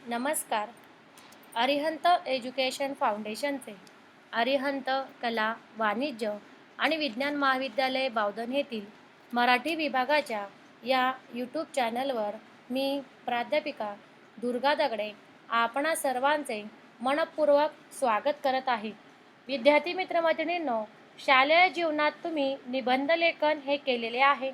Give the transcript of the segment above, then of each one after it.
नमस्कार. अरिहंत एज्युकेशन फाउंडेशनचे अरिहंत कला, वाणिज्य आणि विज्ञान महाविद्यालय बावधन येथील मराठी विभागाच्या या यूट्यूब चॅनलवर मी प्राध्यापिका दुर्गा दगडे आपणा सर्वांचे मनपूर्वक स्वागत करत आहे. विद्यार्थी मित्रमैत्रिणींनो, शालेय जीवनात तुम्ही निबंध लेखन हे केलेले आहे.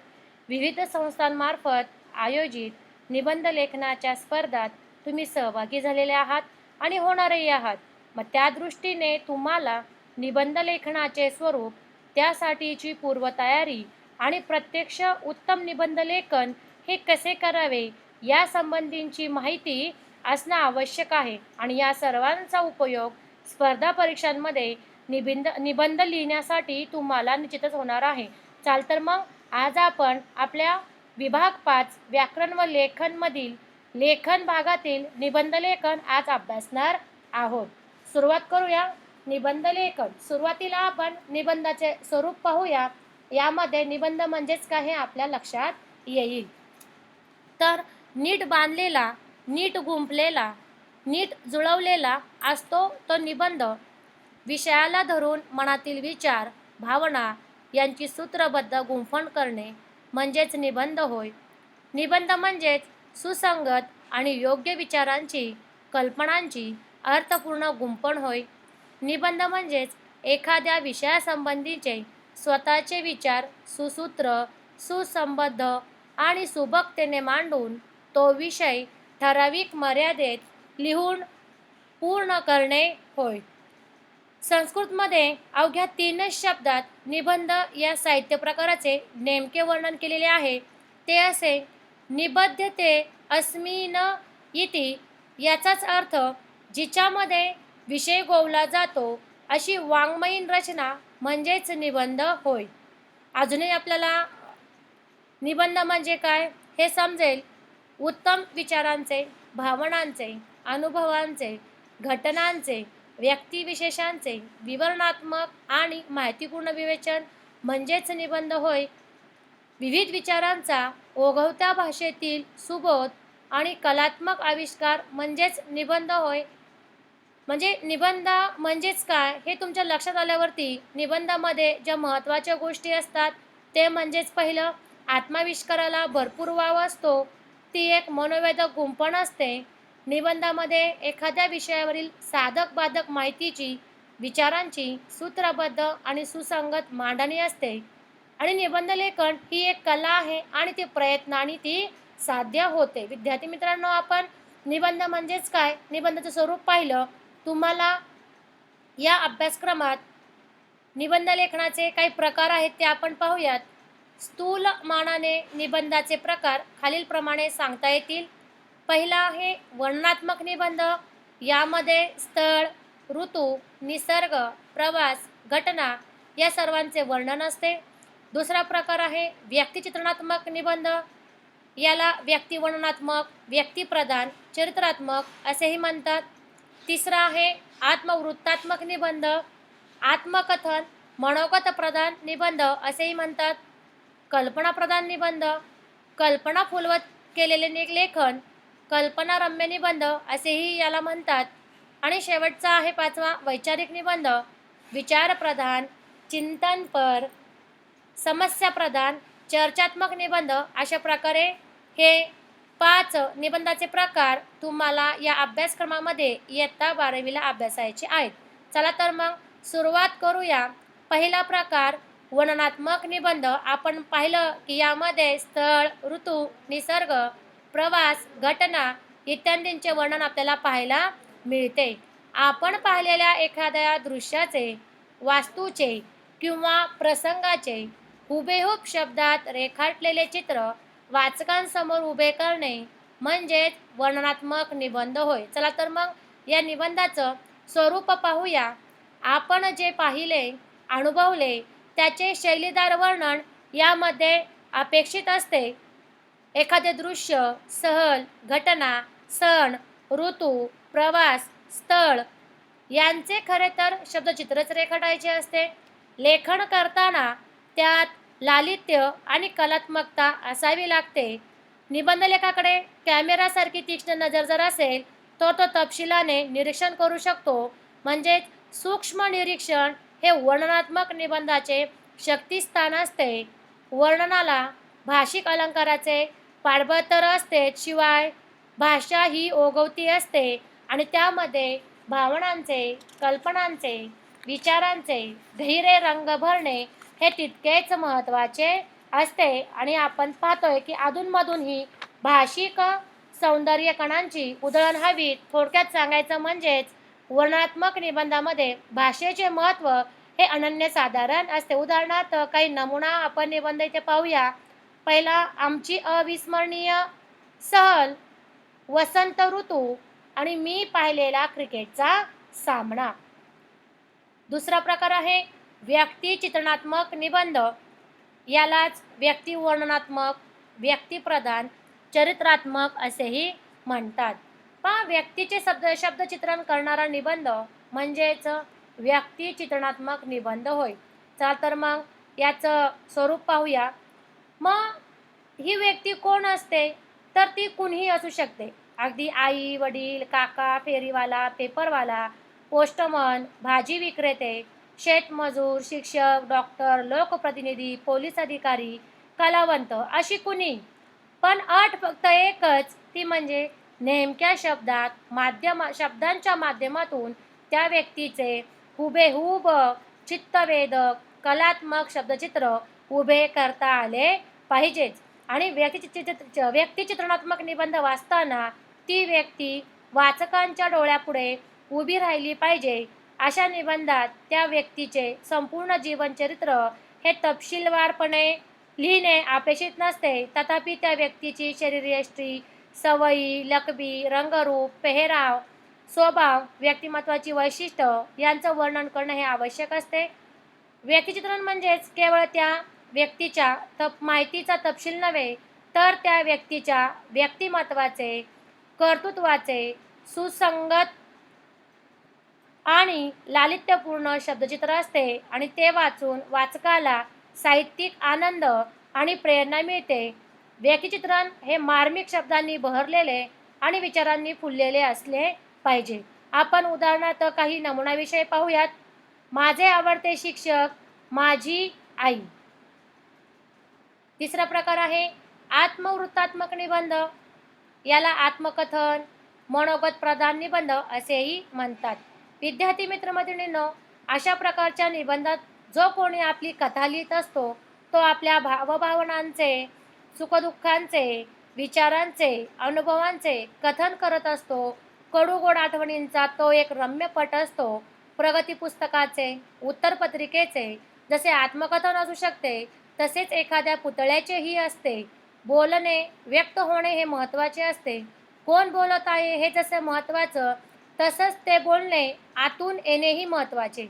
विविध संस्थांमार्फत आयोजित निबंध लेखनाच्या स्पर्धात तुम्ही सहभागी झालेले आहात आणि होणारही आहात. मग त्या दृष्टीने तुम्हाला निबंध लेखनाचे स्वरूप, त्यासाठीची पूर्वतयारी आणि प्रत्यक्ष उत्तम निबंध लेखन हे कसे करावे या संबंधीची माहिती असणं आवश्यक आहे. आणि या सर्वांचा उपयोग स्पर्धा परीक्षांमध्ये निबंध लिहिण्यासाठी तुम्हाला निश्चितच होणार आहे. चाल तर मग आज आपण आपल्या विभाग 5 व्याकरण व लेखनमधील लेखन भागातील निबंध लेखन आज अभ्यासणार आहोत. सुरुवात करूया. निबंध लेखन. सुरुवातीला आपण निबंधाचे स्वरूप पाहूया. यामध्ये निबंध म्हणजेच काय हे आपल्या लक्षात येईल. तर नीट बांधलेला, नीट गुंफलेला, नीट जुळवलेला असतो तो निबंध. विषयाला धरून मनातील विचार, भावना यांची सूत्रबद्ध गुंफण करणे म्हणजेच निबंध होय. निबंध म्हणजेच सुसंगत आणि योग्य विचारांची, कल्पनांची अर्थपूर्ण गुंफण होय. निबंध म्हणजेच एखाद्या विषयासंबंधीचे स्वतःचे विचार सुसूत्र, सुसंबद्ध आणि सुबकतेने मांडून तो विषय ठराविक मर्यादेत लिहून पूर्ण करणे होय. संस्कृतमध्ये अवघ्या 3च शब्दात निबंध या साहित्य प्रकाराचे नेमके वर्णन केलेले आहे. ते असे: निबध्यते अस्मिन् इति. याचाच अर्थ जिच्यामध्ये विषय गोवला जातो अशी वाङ्मयीन रचना म्हणजेच निबंध होय. अजूनही आपल्याला निबंध म्हणजे काय हे समजेल. उत्तम विचारांचे, भावनांचे, अनुभवांचे, घटनांचे, व्यक्तिविशेषांचे विवरणात्मक आणि माहितीपूर्ण विवेचन म्हणजेच निबंध होय. विविध विचारांचा ओघवत्या भाषेतील सुबोध आणि कलात्मक आविष्कार म्हणजेच निबंध होय. म्हणजे निबंध म्हणजेच काय हे तुमच्या लक्षात आल्यावरती निबंधामध्ये ज्या महत्त्वाच्या गोष्टी असतात ते म्हणजेच पहिलं, आत्माविष्काराला भरपूर वाव असतो. ती एक मनोवेधक गुंफण असते. निबंधामध्ये एखाद्या विषयावरील साधक बाधक माहितीची, विचारांची सूत्रबद्ध आणि सुसंगत मांडणी असते. आणि निबंध लेखन ही एक कला आहे आणि ती प्रयत्नाने ती साध्य होते. विद्यार्थी मित्रांनो, आपण निबंध म्हणजेच काय, निबंधाचं स्वरूप पाहिलं. तुम्हाला या अभ्यासक्रमात निबंध लेखनाचे काही प्रकार आहेत ते आपण पाहूयात. स्थूल मानाने निबंधाचे प्रकार खालीलप्रमाणे सांगता येतील. पहिला आहे वर्णनात्मक निबंध. यामध्ये स्थळ, ऋतू, निसर्ग, प्रवास, घटना या सर्वांचे वर्णन असते. दुसरा प्रकार आहे व्यक्तिचित्रणात्मक निबंध. याला व्यक्तिवर्णनात्मक, व्यक्तिप्रधान, चरित्रात्मक असेही म्हणतात. तिसरा आहे आत्मवृत्तात्मक निबंध. आत्मकथन, मनोगत प्रधान निबंध असेही म्हणतात. कल्पनाप्रधान निबंध, कल्पना फुलवत केलेले लेखन, कल्पनारम्य निबंध असेही याला म्हणतात. आणि शेवटचा आहे 5वा वैचारिक निबंध. विचारप्रधान, चिंतनपर, समस्याप्रधान, चर्चात्मक निबंध अशा प्रकारे हे 5 निबंधाचे प्रकार तुम्हाला या अभ्यासक्रमामध्ये इयत्ता 12वीला अभ्यासायचे आहेत. चला तर मग सुरुवात करूया. पहिला प्रकार वर्णनात्मक निबंध. आपण पाहिलं की यामध्ये स्थळ, ऋतू, निसर्ग, प्रवास, घटना इत्यादींचे वर्णन आपल्याला पाहायला मिळते. आपण पाहिलेल्या एखाद्या दृश्याचे, वास्तूचे किंवा प्रसंगाचे हुबेहूब शब्दात रेखाटलेले चित्र वाचकांसमोर उभे करणे म्हणजेच वर्णनात्मक निबंध होय. चला तर मग या निबंधाचं स्वरूप पाहूया. आपण जे पाहिले, अनुभवले त्याचे शैलीदार वर्णन यामध्ये अपेक्षित असते. एखादे दृश्य, सहल, घटना, सण, ऋतू, प्रवास, स्थळ यांचे खरे तर शब्दचित्रच रेखाटायचे असते. लेखन करताना त्यात लालित्य आणि कलात्मकता असावी लागते. निबंध लेखाकडे कॅमेरासारखी तीक्ष्ण नजर जर असेल तो तपशिलाने निरीक्षण करू शकतो. म्हणजेच सूक्ष्म निरीक्षण हे वर्णनात्मक निबंधाचे शक्तिस्थान असते. वर्णनाला भाषिक अलंकाराचे पाठबळ असते. शिवाय भाषा ही ओघवती असते आणि त्यामध्ये भावनांचे, कल्पनांचे, विचारांचे गहिरे रंग भरणे हे तितकेच महत्त्वाचे असते. आणि आपण पाहतोय की अधूनमधून ही भाषिक सौंदर्य कणांची उधळण हवी. थोडक्यात सांगायचं म्हणजेच वर्णनात्मक निबंधामध्ये भाषेचे महत्त्व हे अनन्यसाधारण असते. उदाहरणार्थ काही नमुना आपण निबंध इथे पाहूया. पहिला, आमची अविस्मरणीय सहल, वसंत ऋतू आणि मी पाहिलेला क्रिकेटचा सामना. दुसरा प्रकार आहे व्यक्तिचित्रणात्मक निबंध. यालाच व्यक्तिवर्णनात्मक, व्यक्तिप्रधान, चरित्रात्मक असेही म्हणतात. पहा, व्यक्तीचे शब्दचित्रण करणारा निबंध म्हणजेच व्यक्तिचित्रणात्मक निबंध होय. चला तर मग याचं स्वरूप पाहूया. मग ही व्यक्ती कोण असते? तर ती कुणीही असू शकते. अगदी आई, वडील, काका, फेरीवाला, पेपरवाला, पोस्टमन, भाजी विक्रेते, शेतमजूर, शिक्षक, डॉक्टर, लोकप्रतिनिधी, पोलीस अधिकारी, कलावंत अशी कुणी. पण अट फक्त एकच, ती म्हणजे नेमक्या शब्दांच्या माध्यमातून त्या व्यक्तीचे हुबेहूब चित्तवेधक कलात्मक शब्दचित्र उभे करता आले पाहिजेच. आणि व्यक्तिचित्रणात्मक निबंध वाचताना ती व्यक्ती वाचकांच्या डोळ्यापुढे उभी राहिली पाहिजे. अशा निबंधात त्या व्यक्तीचे संपूर्ण जीवनचरित्र हे तपशीलवारपणे लिहिणे अपेक्षित नसते. तथापि त्या व्यक्तीची शरीरयष्टी, सवयी, लकबी, रंगरूप, पेहराव, स्वभाव, व्यक्तिमत्वाची वैशिष्ट्य यांचं वर्णन करणं हे आवश्यक असते. व्यक्तिचित्रण म्हणजेच केवळ त्या व्यक्तीच्या माहितीचा तपशील नव्हे, तर त्या व्यक्तीच्या व्यक्तिमत्वाचे, कर्तृत्वाचे सुसंगत आणि लालित्यपूर्ण शब्दचित्र असते. आणि ते वाचून वाचकाला साहित्यिक आनंद आणि प्रेरणा मिळते. व्यक्तिचित्रण हे मार्मिक शब्दांनी बहरलेले आणि विचारांनी फुललेले असले पाहिजे. आपण उदाहरणार्थ काही नमुनाविषय पाहूयात. माझे आवडते शिक्षक, माझी आई. तिसरा प्रकार आहे आत्मवृत्तात्मक निबंध. याला आत्मकथन, मनोगत प्रधान निबंध असेही म्हणतात. विद्यार्थी मित्रमैत्रिणींनो, अशा प्रकारच्या निबंधात जो कोणी आपली कथा लिहित असतो तो आपल्या भावभावनांचे, सुखदुःखांचे, विचारांचे, अनुभवांचे कथन करत असतो. कडूगोड आठवणींचा तो एक रम्य पट असतो. प्रगती पुस्तकाचे, उत्तरपत्रिकेचे जसे आत्मकथन असू शकते, तसेच एखाद्या पुतळ्याचेही असते. बोलणे, व्यक्त होणे हे महत्त्वाचे असते. कोण बोलत आहे हे जसे महत्त्वाचं, तसंच ते बोलणे आतून येणेही महत्त्वाचे.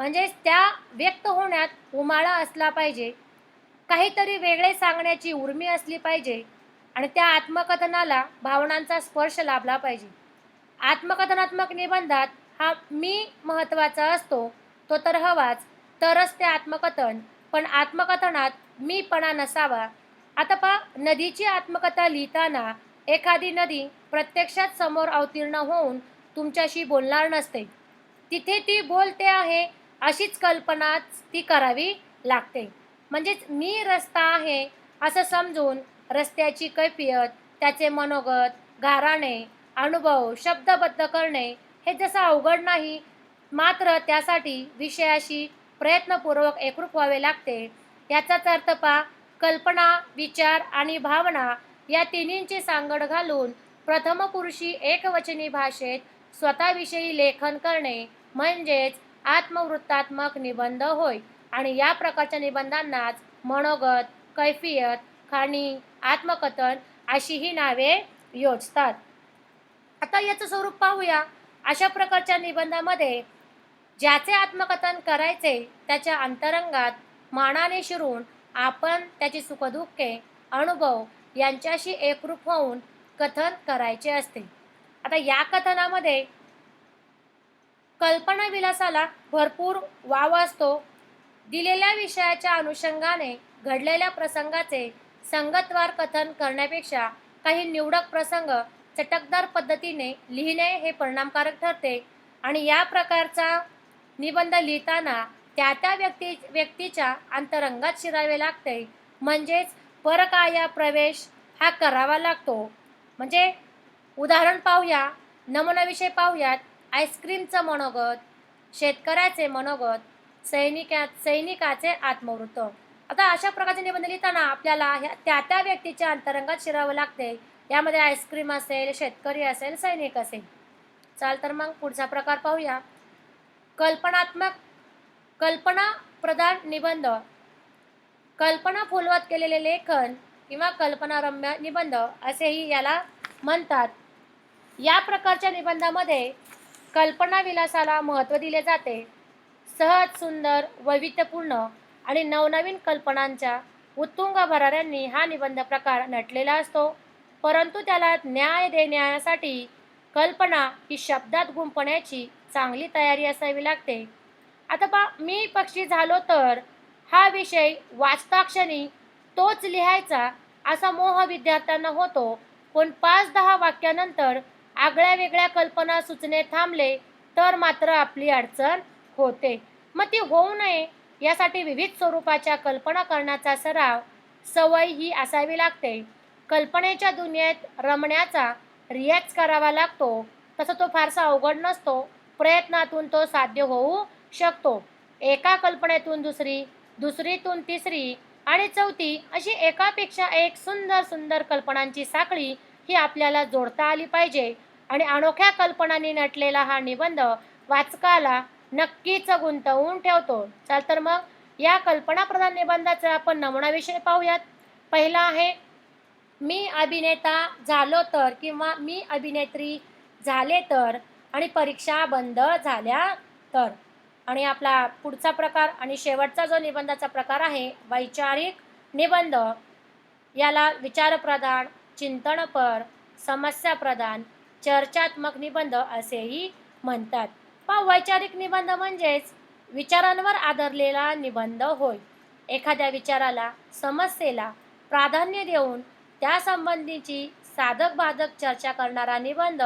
म्हणजेच त्या व्यक्त होण्यात उमाळा असला पाहिजे, काहीतरी वेगळे सांगण्याची उर्मी असली पाहिजे आणि त्या आत्मकथनाला भावनांचा स्पर्श लाभला पाहिजे. आत्मकथनात्मक निबंधात हा मी महत्त्वाचा असतो. तो तर हवाच, तरच ते आत्मकथन. पण आत्मकथनात मीपणा नसावा. आता पहा, नदीची आत्मकथा लिहिताना एखादी नदी प्रत्यक्षात समोर अवतीर्ण होऊन तुमच्याशी बोलणार नसते. तिथे ती बोलते आहे अशीच कल्पनाच ती करावी लागते. म्हणजेच मी रस्ता आहे असं समजून रस्त्याची कैफियत, त्याचे मनोगत, गाऱ्हाणे, अनुभव शब्दबद्ध करणे हे जसं अवघड नाही, मात्र त्यासाठी विषयाशी प्रयत्नपूर्वक एकरूप व्हावे लागते. याचाच अर्थ पहा, कल्पना, विचार आणि भावना या तिन्हींची सांगड घालून प्रथमपुरुषी एकवचनी भाषेत स्वतःविषयी लेखन करणे म्हणजेच आत्मवृत्तात्मक निबंध होय. आणि या प्रकारच्या निबंधांनाच मनोगत, कैफियत, खाणी, आत्मकथन अशीही नावे योजतात. आता याचं स्वरूप पाहूया. अशा प्रकारच्या निबंधामध्ये ज्याचे आत्मकथन करायचे त्याच्या अंतरंगात मानाने शिरून आपण त्याची सुखदुःखे, अनुभव यांच्याशी एकरूप होऊन कथन करायचे असते. आता या कथनामध्ये कल्पनाविलासाला भरपूर वाव असतो. दिलेल्या विषयाच्या अनुषंगाने घडलेल्या प्रसंगाचे संगतवार कथन करण्यापेक्षा काही निवडक प्रसंग चटकदार पद्धतीने लिहिणे हे परिणामकारक ठरते आणि या प्रकारचा निबंध लिहिताना त्या व्यक्तीच्या अंतरंगात शिरावे लागते. म्हणजेच परकाया प्रवेश हा करावा लागतो. म्हणजे उदाहरण पाहूया, नमुनाविषय पाहूयात. आईस्क्रीमचं मनोगत, शेतकऱ्याचे मनोगत, सैनिकाचे आत्मवृत्त. आता अशा प्रकारचे निबंध लिहिताना आपल्याला त्या व्यक्तीच्या अंतरंगात शिरावं लागते. यामध्ये आईस्क्रीम असेल, शेतकरी असेल, सैनिक असेल. चाल तर मग पुढचा प्रकार पाहूया. कल्पना प्रधान निबंध. कल्पना फुलवत केलेले लेखन किंवा कल्पनारम्य निबंध असेही याला म्हणतात. या प्रकारच्या निबंधामध्ये कल्पनाविलासाला महत्त्व दिले जाते. सहज, सुंदर, वैविध्यपूर्ण आणि नवनवीन कल्पनांच्या उत्तुंग भराऱ्यांनी हा निबंध प्रकार नटलेला असतो. परंतु त्याला न्याय देण्यासाठी कल्पना ही शब्दात गुंफण्याची चांगली तयारी असावी लागते. आता मी पक्षी झालो तर हा विषय वाचताक्षणी तोच लिहायचा असा मोह विद्यार्थ्यांना होतो. पण 5-10 वाक्यानंतर आगळ्या वेगळ्या कल्पना सुचणे थांबले तर मात्र आपली अडचण होते. मग ती होऊ नये यासाठी विविध स्वरूपाच्या कल्पना करण्याचा सवय ही असावी लागते. कल्पनेच्या दुनियेत रमण्याचा रियाज करावा लागतो. तसं तो फारसा अवघड नसतो. प्रयत्नातून तो साध्य होऊ शकतो. एका कल्पनेतून दुसरी, दुसरीतून तिसरी आणि चौथी अशी एकापेक्षा एक सुंदर सुंदर कल्पनांची साखळी ही आपल्याला जोडता आली पाहिजे. आणि अनोख्या कल्पनांनी नटलेला हा निबंध वाचकाला नक्कीच गुंतवून ठेवतो. चल तर मग या कल्पनाप्रधान निबंधाचा आपण नमुनाविषय पाहूयात. पहिला आहे, मी अभिनेता झालो तर किंवा मी अभिनेत्री झाले तर आणि परीक्षा बंद झाल्या तर. आणि आपला पुढचा प्रकार आणि शेवटचा जो निबंधाचा प्रकार आहे वैचारिक निबंध. याला विचारप्रधान, चिंतनपर, समस्याप्रधान, चर्चात्मक निबंध असेही म्हणतात. वैचारिक निबंध म्हणजेच विचारांवर आधारलेला निबंध होय. एखाद्या विचाराला, समस्येला प्राधान्य देऊन त्यासंबंधीची साधक बाधक चर्चा करणारा निबंध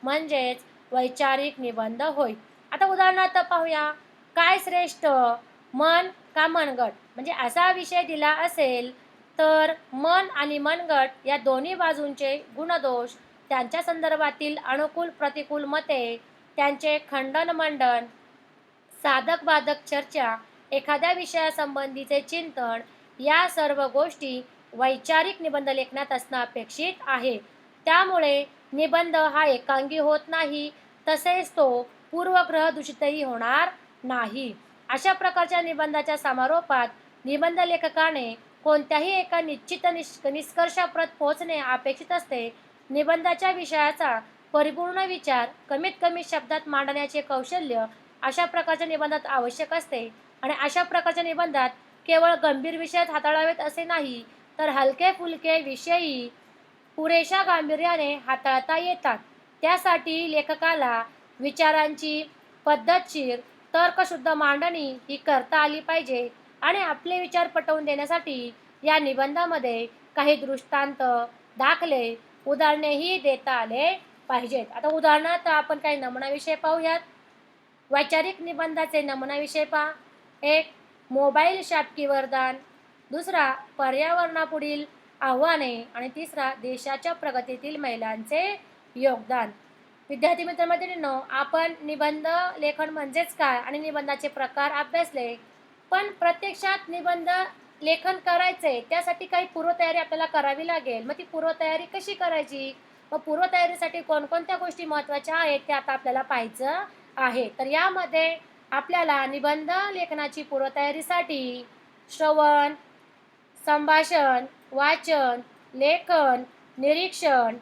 म्हणजेच वैचारिक निबंध होय. आता उदाहरणार्थ पाहूया. काय श्रेष्ठ, मन का मनगट? म्हणजे असा विषय दिला असेल तर मन आणि मनगट या दोन्ही बाजूंचे गुणदोष, त्यांच्या संदर्भातील अनुकूल प्रतिकूल मते, त्यांचे खंडन मंडन, साधक बाधक चर्चा, एखाद्या विषयासंबंधीचे चिंतन या सर्व गोष्टी वैचारिक निबंध लेखनात असणं अपेक्षित आहे. त्यामुळे निबंध हा एकांगी होत नाही, तसेच तो पूर्वग्रह दूषितही होणार नाही. अशा प्रकारच्या निबंधाच्या समारोपात निबंध लेखकाने कोणत्याही एका निश्चित निष्कर्षाप्रत पोहोचणे अपेक्षित असते. निबंधाच्या विषयाचा परिपूर्ण विचार कमीत कमी शब्दात मांडण्याचे कौशल्य अशा प्रकारच्या निबंधात आवश्यक असते. आणि अशा प्रकारच्या निबंधात केवळ गंभीर विषय हाताळावेत असे नाही, तर हलके फुलके विषयही पुरेशा गांभीर्याने हाताळता येतात. त्यासाठी लेखकाला विचारांची पद्धतशीर, तर्कशुद्ध मांडणी ही करता आली पाहिजे. आणि आपले विचार पटवून देण्यासाठी या निबंधामध्ये काही दृष्टांत, दाखले, उदाहरणेही देता आले पाहिजेत. आता उदाहरणार्थ आपण काही नमुनाविषय पाहूयात. वैचारिक निबंधाचे नमुनाविषय पहा. 1. मोबाईल शापकी वरदान. 2. पर्यावरणापुढील आव्हाने. आणि 3. देशाच्या प्रगतीतील महिलांचे योगदान. विद्यार्थी मित्रमैत्रिणींनो, आपण निबंध लेखन म्हणजेच काय आणि निबंधाचे प्रकार अभ्यासले. पण प्रत्यक्षात निबंध लेखन करायचे त्यासाठी काही पूर्वतयारी आपल्याला करावी लागेल. मग ती पूर्वतयारी कशी करायची, मग पूर्वतयारीसाठी कोणकोणत्या गोष्टी महत्त्वाच्या आहेत ते आता आपल्याला पाहायचं आहे. तर यामध्ये आपल्याला निबंध लेखनाची पूर्वतयारीसाठी श्रवण, संभाषण, वाचन, लेखन, निरीक्षण,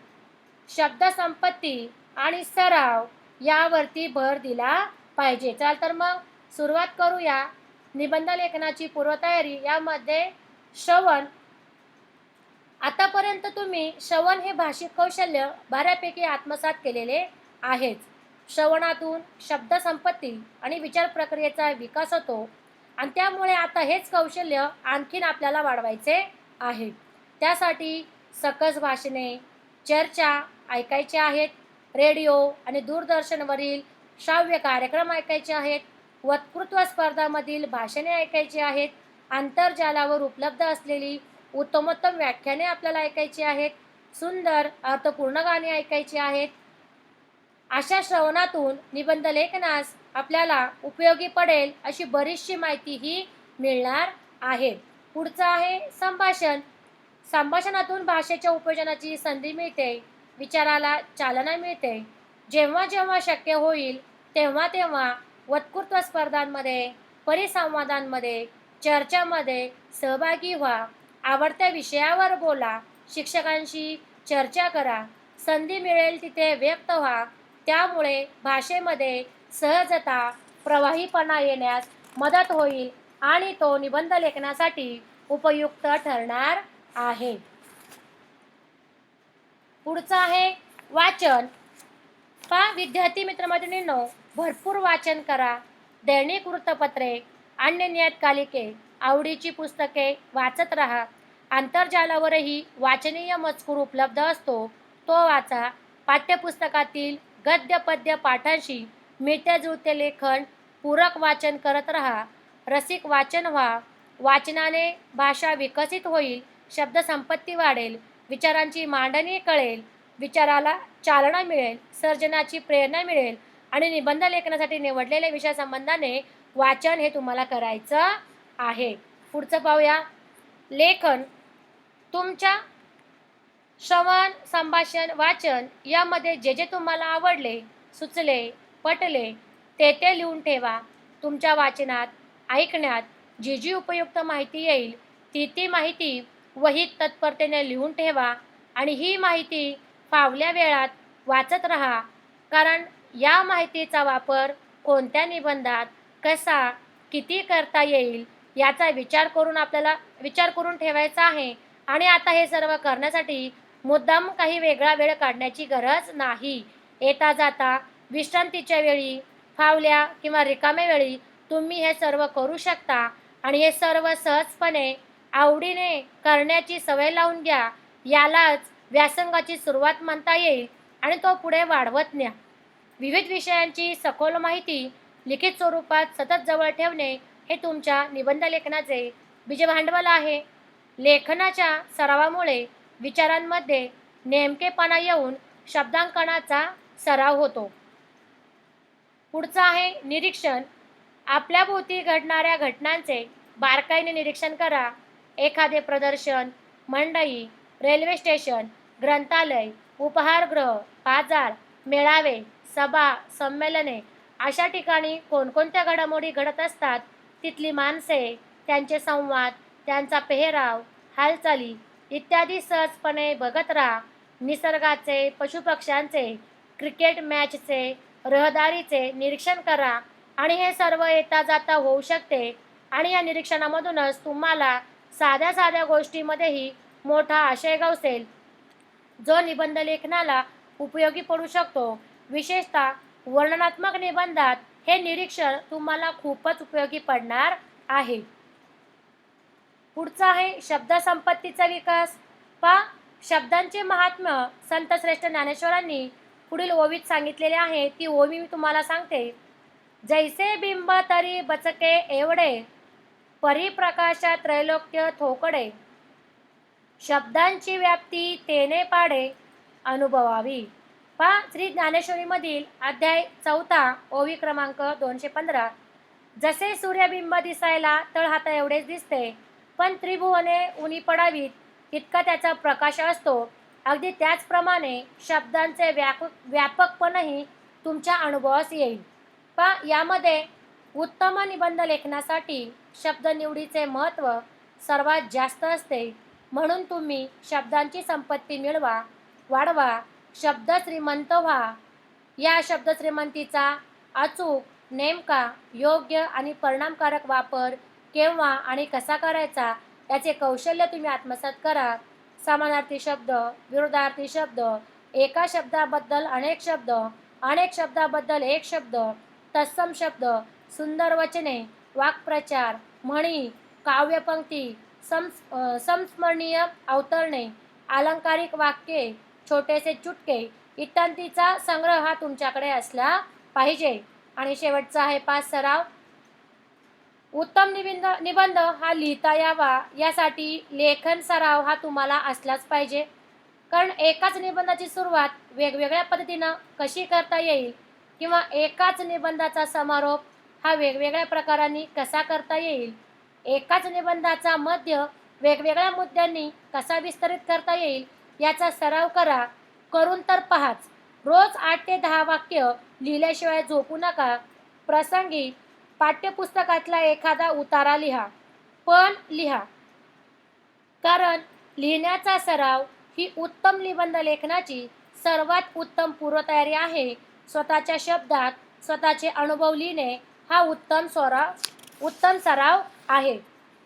शब्दसंपत्ती आणि सराव यावरती भर दिला पाहिजे. चल तर मग सुरुवात करूया. निबंध लेखनाची पूर्वतयारी यामध्ये श्रवण. आतापर्यंत तुम्ही श्रवण हे भाषिक कौशल्य बऱ्यापैकी आत्मसात केलेले आहेच. श्रवणातून शब्दसंपत्ती आणि विचार प्रक्रियेचा विकास होतो आणि त्यामुळे आता हेच कौशल्य आणखीन आपल्याला वाढवायचे आहे. त्यासाठी सकस भाषणे, चर्चा ऐकायचे आहेत, रेडिओ आणि दूरदर्शनवरील श्राव्य कार्यक्रम ऐकायचे आहेत, वक्तृत्व स्पर्धामधील भाषणे ऐकायची आहेत, आंतरजालावर उपलब्ध असलेली उत्तमोत्तम व्याख्याने आपल्याला ऐकायची आहेत, सुंदर अर्थपूर्ण गाणी ऐकायची आहेत. अशा श्रवणातून निबंध लेखनास आपल्याला उपयोगी पडेल अशी बरीचशी माहितीही मिळणार आहे. पुढचं आहे संभाषण. संभाषणातून भाषेच्या उपयोजनाची संधी मिळते, विचाराला चालना मिळते. जेव्हा जेव्हा शक्य होईल तेव्हा तेव्हा वक्तृत्व स्पर्धांमध्ये, परिसंवादांमध्ये, चर्चामध्ये सहभागी व्हा. आवडत्या विषयावर बोला, शिक्षकांशी चर्चा करा, संधी मिळेल तिथे व्यक्त व्हा. त्यामुळे भाषेमध्ये सहजता, प्रवाहीपणा येण्यास मदत होईल आणि तो निबंध लेखनासाठी उपयुक्त ठरणार आहे. पुढचं आहे वाचन. विद्यार्थी मित्रमैत्रिणींनो, भरपूर वाचन करा. दैनिक वृत्तपत्रे, अन्य नियतकालिके, आवडीची पुस्तके वाचत राहा. आंतरजालावरही वाचनीय मजकूर उपलब्ध असतो, तो वाचा. पाठ्यपुस्तकातील गद्य पद्य पाठांशी मिळते जुळते लेखन पूरक वाचन करत राहा. रसिक वाचन व्हा. वाचनाने भाषा विकसित होईल, शब्दसंपत्ती वाढेल, विचारांची मांडणी कळेल, विचाराला चालना मिळेल, सर्जनाची प्रेरणा मिळेल आणि निबंध लेखनासाठी निवडलेल्या विषयासंबंधाने वाचन हे तुम्हाला करायचं आहे. पुढचं पाहूया. लेखन. तुमच्या श्रवण, संभाषण, वाचन यामध्ये जे जे तुम्हाला आवडले, सुचले, पटले ते लिहून ठेवा. तुमच्या वाचनात, ऐकण्यात जी जी उपयुक्त माहिती येईल ती माहिती वहीत तत्परतेने लिहून ठेवा आणि ही माहिती फावल्या वेळात वाचत राहा. कारण या माहितीचा वापर कोणत्या निबंधात कसा, किती करता येईल याचा विचार करून ठेवायचा आहे. आणि आता हे सर्व करण्यासाठी मुद्दाम काही वेगळा वेळ काढण्याची गरज नाही. येता जाता, विश्रांतीच्या वेळी, फावल्या किंवा रिकाम्या वेळी तुम्ही हे सर्व करू शकता आणि हे सर्व सहजपणे आवडीने करण्याची सवय लावून घ्या. यालाच व्यासंगाची सुरुवात म्हणता येईल आणि तो पुढे वाढवत न्या. विविध विषयांची सखोल माहिती लिखित स्वरूपात सतत जवळ ठेवणे हे तुमच्या निबंध लेखनाचे बीजभांडवल आहे. लेखनाच्या सरावामुळे विचारांमध्ये नेमकेपणा येऊन शब्दांकनाचा सराव होतो. पुढचं आहे निरीक्षण. आपल्या भोवती घडणाऱ्या घटनांचे बारकाईने निरीक्षण करा. एखादे प्रदर्शन, मंडई, रेल्वे स्टेशन, ग्रंथालय, उपहारगृह, बाजार, मेळावे, सभा, संमेलने अशा ठिकाणी कोणकोणत्या घडामोडी घडत असतात, तिथली माणसे, त्यांचे संवाद, त्यांचा पेहराव, हालचाली इत्यादी सहजपणे बघत राहा. निसर्गाचे, पशुपक्ष्यांचे, क्रिकेट मॅचचे, रहदारीचे निरीक्षण करा आणि हे सर्व येता जाता होऊ शकते आणि या निरीक्षणामधूनच तुम्हाला साध्या साध्या गोष्टीमध्येही मोठा आशय गवसेल, जो निबंध लेखनाला उपयोगी पडू शकतो. विशेषतः वर्णनात्मक निबंधात हे निरीक्षण तुम्हाला खूपच उपयोगी पडणार आहे. पुढचा आहे शब्दसंपत्तीचा विकास. शब्दांचे महात्म्य संत श्रेष्ठ ज्ञानेश्वरांनी पुढील ओवीत सांगितलेले आहे. ती ओवी मी तुम्हाला सांगते. जैसे बिंब तरी बचके एवढे, परिप्रकाशा त्रैलोक्य थोकडे, शब्दांची व्याप्ती तेने पाडे, अनुभवावी. श्री ज्ञानेश्वरीमधील अध्याय 4 ओवी क्रमांक 215. जसे सूर्यबिंब दिसायला तळहाता एवढेच दिसते, पण त्रिभुवने उनी पडावीत इतका त्याचा प्रकाश असतो, अगदी त्याचप्रमाणे शब्दांचे व्यापकपणही तुमच्या अनुभवास येईल. यामध्ये उत्तम निबंध लेखनासाठी शब्द निवडीचे महत्त्व सर्वात जास्त असते. म्हणून तुम्ही शब्दांची संपत्ती मिळवा, वाढवा, शब्द श्रीमंत व्हा. या शब्द श्रीमंतीचा अचूक, नेमका, योग्य आणि परिणामकारक वापर केव्हा आणि कसा करायचा याचे कौशल्य तुम्ही आत्मसात करा. समानार्थी शब्द, विरोधार्थी शब्द, एका शब्दाबद्दल अनेक शब्द, अनेक शब्दाबद्दल एक शब्द, तत्सम शब्द, सुंदर वचने, वाक्प्रचार, म्हणी, काव्यपंक्ती, संस्मरणीय अवतरणे, अलंकारिक वाक्ये, छोटेसे चुटके इत्यादीचा संग्रह हा तुमच्याकडे असला पाहिजे. आणि शेवटचा आहे 5 सराव. उत्तम निबंध हा लिहिता यावा यासाठी लेखन सराव हा तुम्हाला असलाच पाहिजे. कारण एकाच निबंधाची सुरुवात वेगवेगळ्या पद्धतीनं कशी करता येईल किंवा एकाच निबंधाचा समारोप हा वेगवेगळ्या प्रकारांनी कसा करता येईल, एकाच निबंधाचा मध्य वेगवेगळ्या मुद्द्यांनी कसा विस्तरित करता येईल याचा सराव करा. करून तर पहाच. रोज 8 ते 10 वाक्य लिहिल्याशिवाय झोपू नका. प्रसंगी पाठ्यपुस्तकातला एखादा उतारा लिहा, पण लिहा. कारण लिहिण्याचा सराव ही उत्तम निबंध लेखनाची सर्वात उत्तम पूर्वतयारी आहे. स्वतःच्या शब्दात स्वतःचे अनुभव लिहिणे हा उत्तम सराव आहे.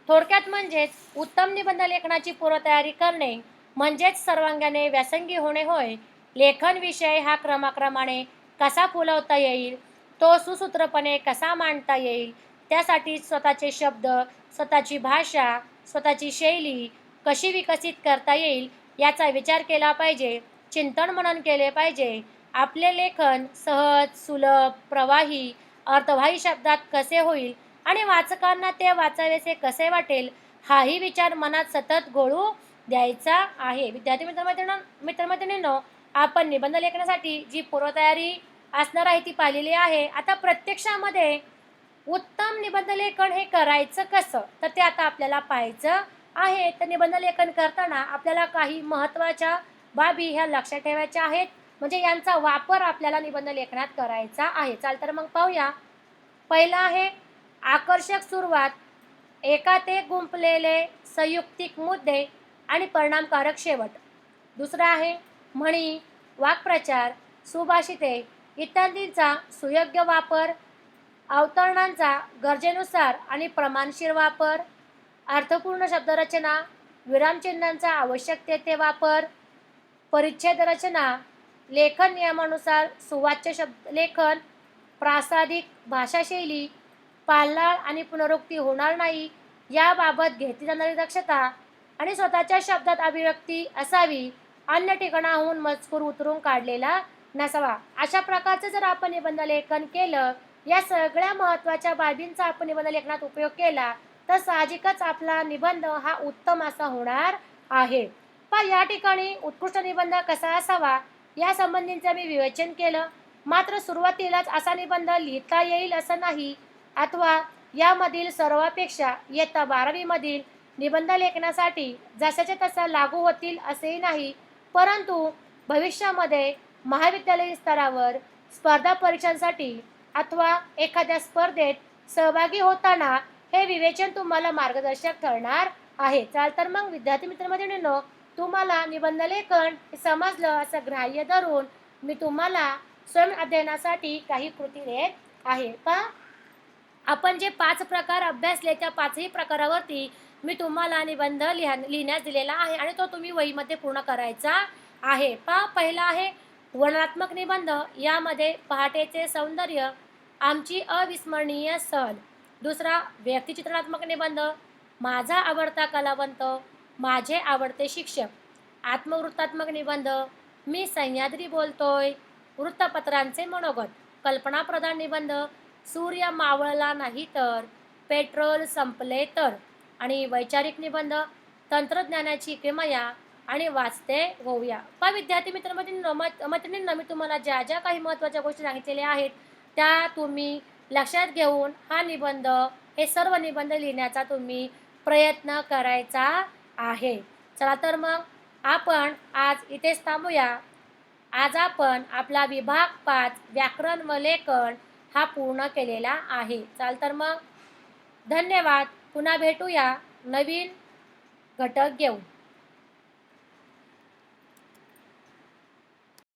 थोडक्यात म्हणजेच उत्तम निबंध लेखनाची पूर्वतयारी करणे म्हणजेच सर्वांगाने व्यासंगी होणे होय. लेखन विषय हा क्रमाक्रमाने कसा फुलवता येईल, तो सुसूत्रपणे कसा मांडता येईल, त्यासाठी स्वतःचे शब्द, स्वतःची भाषा, स्वतःची शैली कशी विकसित करता येईल याचा विचार केला पाहिजे. चिंतन मनन केले पाहिजे. आपले लेखन सहज, सुलभ, प्रवाही, अर्थवाही शब्दात कसे होईल आणि वाचकांना ते वाचावेसे कसे वाटेल हाही विचार मनात सतत घोळू द्यायचा आहे. विद्यार्थी मित्रमैत्रिणींनो, आपण निबंध लेखनासाठी जी पूर्वतयारी असणार आहे ती पाहिलेली आहे. आता प्रत्यक्षामध्ये उत्तम निबंध लेखन हे करायचं कसं, तर ते आता आपल्याला पाहायचं आहे. तर निबंध लेखन करताना आपल्याला काही महत्त्वाच्या बाबी ह्या लक्षात ठेवायच्या आहेत, म्हणजे यांचा वापर आपल्याला निबंध लेखनात करायचा आहे. चाल तर मग पाहूया. पहिला आहे आकर्षक सुरुवात, एकात एक गुंफलेले संयुक्तिक मुद्दे आणि परिणामकारक शेवट. दुसरा आहे म्हणी, वाक्प्रचार, सुभाषिते इत्यादींचा सुयोग्य वापर, अवतरणांचा गरजेनुसार आणि प्रमाणशीर वापर, अर्थपूर्ण शब्दरचना, विरामचिन्हांचा आवश्यक तेथे वापर, परिच्छेद रचना, लेखन नियमानुसार सुवाच्य शब्द लेखन, प्रासादिक भाषाशैली, पालनाळ आणि पुनरुक्ती होणार नाही याबाबत घेतली जाणारी दक्षता आणि स्वतःच्या शब्दात अभिव्यक्ती असावी, अन्य ठिकाणाहून मजकूर उतरून काढलेला नसावा. अशा प्रकारचं जर आपण निबंध लेखन केलं, या सगळ्या महत्त्वाच्या बाबींचा आपण निबंध लेखनात उपयोग केला तर साहजिकच आपला निबंध हा उत्तम असा होणार आहे. पण या ठिकाणी उत्कृष्ट निबंध कसा असावा या संबंधीचं मी विवेचन केलं. मात्र सुरुवातीलाच असा निबंध लिहिता येईल असं नाही, अथवा यामधील सर्वापेक्षा इयत्ता 12वी मधील निबंध लेखनासाठी जशाच्या तसा लागू होतील असेही नाही. परंतु भविष्यामध्ये महाविद्यालयीन स्तरावर स्पर्धा परीक्षांसाठी अथवा एखाद्या स्पर्धेत सहभागी होताना हे विवेचन तुम्हाला मार्गदर्शक ठरणार आहे. चाल तर मग विद्यार्थी मित्रमैत्रिणींनो, तुम्हाला निबंध लेखन समजलं असं ग्राह्य धरून मी तुम्हाला स्वयं अध्ययनासाठी काही कृती देत आहे. आपण जे 5 प्रकार अभ्यासले त्या 5ही प्रकारावरती मी तुम्हाला निबंध लिहिण्यास दिलेला आहे आणि तो तुम्ही वहीमध्ये पूर्ण करायचा आहे. पहिला आहे वर्णनात्मक निबंध. यामध्ये पहाटेचे सौंदर्य, आमची अविस्मरणीय सहल. दुसरा व्यक्तिचित्रणात्मक निबंध, माझा आवडता कलावंत, माझे आवडते शिक्षक. आत्मवृत्तात्मक निबंध, मी सह्याद्री बोलतोय. वृत्तपत्रांचे मनोगत. कल्पनाप्रधान निबंध, सूर्य मावळला नाही तर, पेट्रोल संपले तर. आणि वैचारिक निबंध, तंत्रज्ञानाची किमया आणि वाचते होऊया. विद्यार्थी मैत्रिणींनो, मी तुम्हाला ज्या ज्या काही महत्त्वाच्या गोष्टी सांगितलेल्या आहेत त्या तुम्ही लक्षात घेऊन हा निबंध, हे सर्व निबंध लिहिण्याचा तुम्ही प्रयत्न करायचा आहे. चला तर मग आपण आज इथेच थांबूया. आज आपण आपला विभाग 5 व्याकरण व लेखन हा पूर्ण केलेला आहे. चाल तर मग धन्यवाद. पुन्हा भेटूया नवीन घटक घेऊन.